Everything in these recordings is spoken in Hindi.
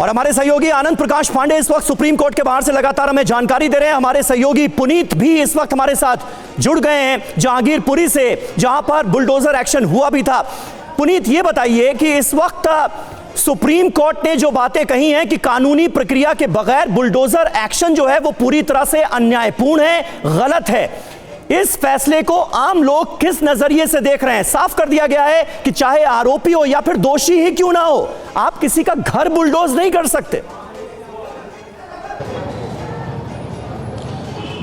और हमारे सहयोगी आनंद प्रकाश पांडे इस वक्त सुप्रीम कोर्ट के बाहर से लगातार हमें जानकारी दे रहे हैं। हमारे सहयोगी पुनीत भी इस वक्त हमारे साथ जुड़ गए हैं जहांगीरपुरी से, जहां पर बुलडोजर एक्शन हुआ भी था। पुनीत, ये बताइए कि इस वक्त सुप्रीम कोर्ट ने जो बातें कही हैं कि कानूनी प्रक्रिया के बगैर बुलडोजर एक्शन जो है वो पूरी तरह से अन्यायपूर्ण है, गलत है, इस फैसले को आम लोग किस नजरिए से देख रहे हैं? साफ कर दिया गया है कि चाहे आरोपी हो या फिर दोषी ही क्यों ना हो, आप किसी का घर बुलडोज नहीं कर सकते।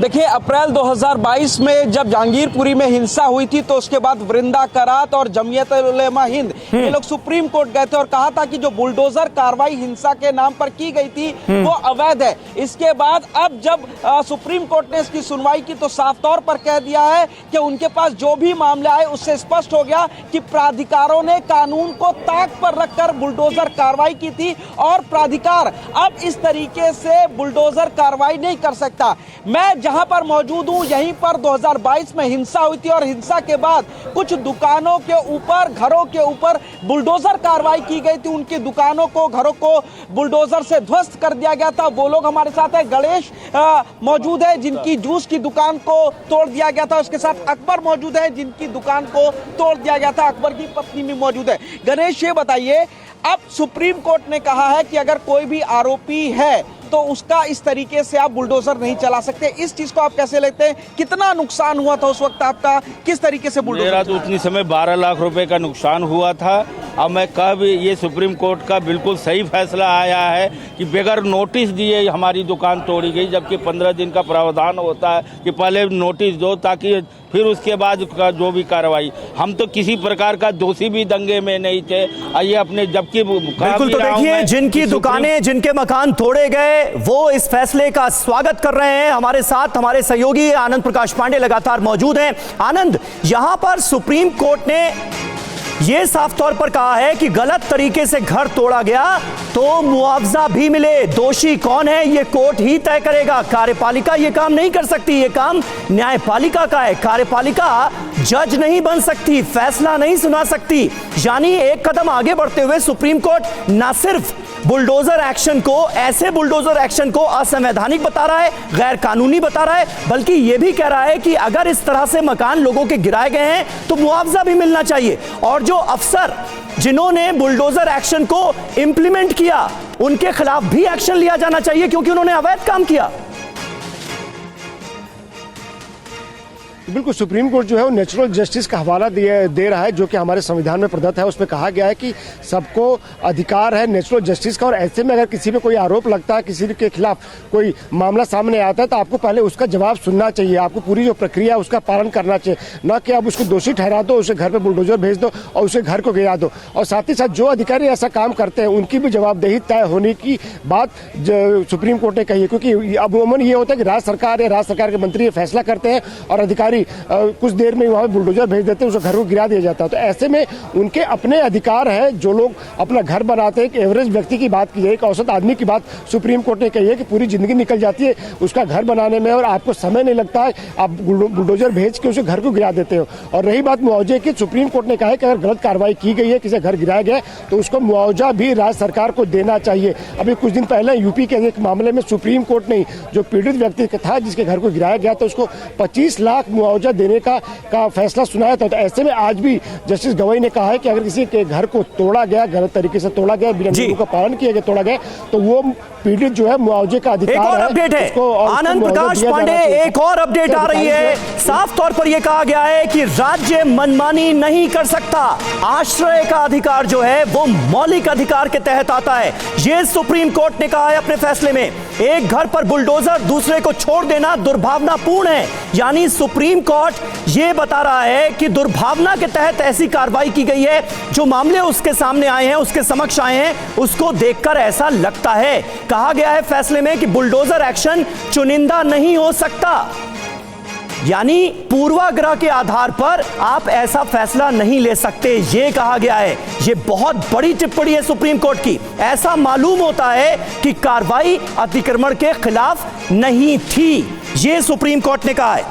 देखिए, अप्रैल 2022 में जब जहांगीरपुरी में हिंसा हुई थी तो उसके बाद वृंदा करात और जमीयत उलेमा हिंद ये लोग सुप्रीम कोर्ट गए थे और कहा था कि जो बुलडोजर कार्रवाई हिंसा के नाम पर की गई थी वो अवैध है। इसके बाद अब जब सुप्रीम कोर्ट ने इसकी सुनवाई की तो साफ तौर पर कह दिया है कि उनके पास जो भी मामले आए उससे स्पष्ट हो गया कि प्राधिकारों ने कानून को ताक पर रखकर बुलडोजर कार्रवाई की थी और प्राधिकार अब इस तरीके से बुलडोजर कार्रवाई नहीं कर सकता। मैं जहां पर मौजूद हूं यहीं पर 2022 में हिंसा हुई थी और हिंसा के बाद कुछ दुकानों के ऊपर, घरों के ऊपर बुलडोजर कार्रवाई की गई थी। उनकी दुकानों को, घरों को बुलडोजर से ध्वस्त कर दिया गया था। वो लोग हमारे साथ है, गणेश मौजूद है जिनकी जूस की दुकान को तोड़ दिया गया था। उसके साथ अकबर मौजूद है जिनकी दुकान को तोड़ दिया गया था। अकबर की पत्नी भी मौजूद है। गणेश, ये बताइए, अब सुप्रीम कोर्ट ने कहा है कि अगर कोई भी आरोपी है तो उसका इस तरीके से आप बुलडोजर नहीं चला सकते। इस चीज को आप कैसे लेते हैं? कितना नुकसान हुआ था उस वक्त आपका? किस तरीके से बुलडोजर? मेरा तो उतनी समय 12 लाख रुपए का नुकसान हुआ था। अब मैं कब ये सुप्रीम कोर्ट का बिल्कुल सही फैसला आया है कि बगैर नोटिस दिए हमारी दुकान तोड़ी गई, जबकि 15 दिन का प्रावधान होता है कि पहले नोटिस दो ताकि फिर उसके बाद का जो भी कार्रवाई। हम तो किसी प्रकार का दोषी भी दंगे में नहीं थे। ये अपने जबकि बिल्कुल, तो देखिए, जिनकी दुकानें, जिनके मकान तोड़े गए वो इस फैसले का स्वागत कर रहे हैं। हमारे साथ हमारे सहयोगी आनंद प्रकाश पांडे लगातार मौजूद हैं। आनंद, यहां पर सुप्रीम कोर्ट ने यह साफ तौर पर कहा है कि गलत तरीके से घर तोड़ा गया तो मुआवजा भी मिले। दोषी कौन है ये कोर्ट ही तय करेगा। कार्यपालिका ये काम नहीं कर सकती, ये काम न्यायपालिका का है। कार्यपालिका जज नहीं बन सकती, फैसला नहीं सुना सकती। यानी एक कदम आगे बढ़ते हुए सुप्रीम कोर्ट ना सिर्फ बुलडोजर एक्शन को, ऐसे बुलडोजर एक्शन को असंवैधानिक बता रहा है, गैर कानूनी बता रहा है, बल्कि यह भी कह रहा है कि अगर इस तरह से मकान लोगों के गिराए गए हैं तो मुआवजा भी मिलना चाहिए। और जो अफसर जिन्होंने बुलडोजर एक्शन को इंप्लीमेंट किया उनके खिलाफ भी एक्शन लिया जाना चाहिए क्योंकि उन्होंने अवैध काम किया। बिल्कुल, सुप्रीम कोर्ट जो है वो नेचुरल जस्टिस का हवाला दे रहा है जो कि हमारे संविधान में प्रदत्त है। उसमें कहा गया है कि सबको अधिकार है नेचुरल जस्टिस का, और ऐसे में अगर किसी पे कोई आरोप लगता है, किसी के खिलाफ कोई मामला सामने आता है तो आपको पहले उसका जवाब सुनना चाहिए। आपको पूरी जो प्रक्रिया है उसका पालन करना चाहिए, न कि आप उसको दोषी ठहरा दो, उसे घर पर बुलडोजर भेज दो और उसे घर को गिरा दो। और साथ ही साथ जो अधिकारी ऐसा काम करते हैं उनकी भी जवाबदेही तय होने की बात सुप्रीम कोर्ट ने कही है। क्योंकि अब अमूमन ये होता है कि राज्य सरकार या राज्य सरकार के मंत्री ये फैसला करते हैं और अधिकारी कुछ देर में वहां बुलडोजर भेज देते हैं, उसे घर को गिरा दिया जाता है। तो ऐसे में उनके अपने अधिकार है। जो लोग अपना घर बनाते हैं, एक एवरेज व्यक्ति की बात की है, एक औसत आदमी की बात सुप्रीम कोर्ट ने कही है कि पूरी जिंदगी निकल जाती है उसका घर बनाने में और आपको समय नहीं लगता है, आप बुलडोजर भेज के उसे घर को गिरा देते हो। और रही बात मुआवजे की, सुप्रीम कोर्ट ने कहा है कि अगर गलत कार्रवाई की गई है, किसी घर गिराया गया तो उसको मुआवजा भी राज्य सरकार को देना चाहिए। अभी कुछ दिन पहले यूपी के एक मामले में सुप्रीम कोर्ट ने जो पीड़ित व्यक्ति था जिसके घर को गिराया गया तो उसको 25 लाख मुआवजा देने का फैसला सुनाया था। तो ऐसे में आज भी जस्टिस गवई ने कहा है कि अगर किसी के घर को तोड़ा गया, गलत तरीके से तोड़ा गया, बिना नियमों का पालन किया गया तोड़ा गया, तो वो पीड़ित जो है मुआवजे का अधिकार है। एक और अपडेट है आनंद प्रकाश पांडे, एक और अपडेट आ रही है। साफ तौर पर यह कहा गया है कि राज्य मनमानी नहीं कर सकता। आश्रय का अधिकार जो है वो मौलिक अधिकार के तहत आता है। यह सुप्रीम कोर्ट ने कहा है अपने फैसले में। एक घर पर बुलडोजर दूसरे को छोड़ देना दुर्भावनापूर्ण है। यानी सुप्रीम कोर्ट यह बता रहा है कि दुर्भावना के तहत ऐसी कार्रवाई की गई है। जो मामले उसके सामने आए हैं, उसके समक्ष आए हैं, उसको देखकर ऐसा लगता है। कहा गया है फैसले में कि बुलडोजर एक्शन चुनिंदा नहीं हो सकता। यानी पूर्वाग्रह के आधार पर आप ऐसा फैसला नहीं ले सकते, यह कहा गया है। यह बहुत बड़ी टिप्पणी है सुप्रीम कोर्ट की। ऐसा मालूम होता है कि कार्रवाई अतिक्रमण के खिलाफ नहीं थी, यह सुप्रीम कोर्ट ने कहा है।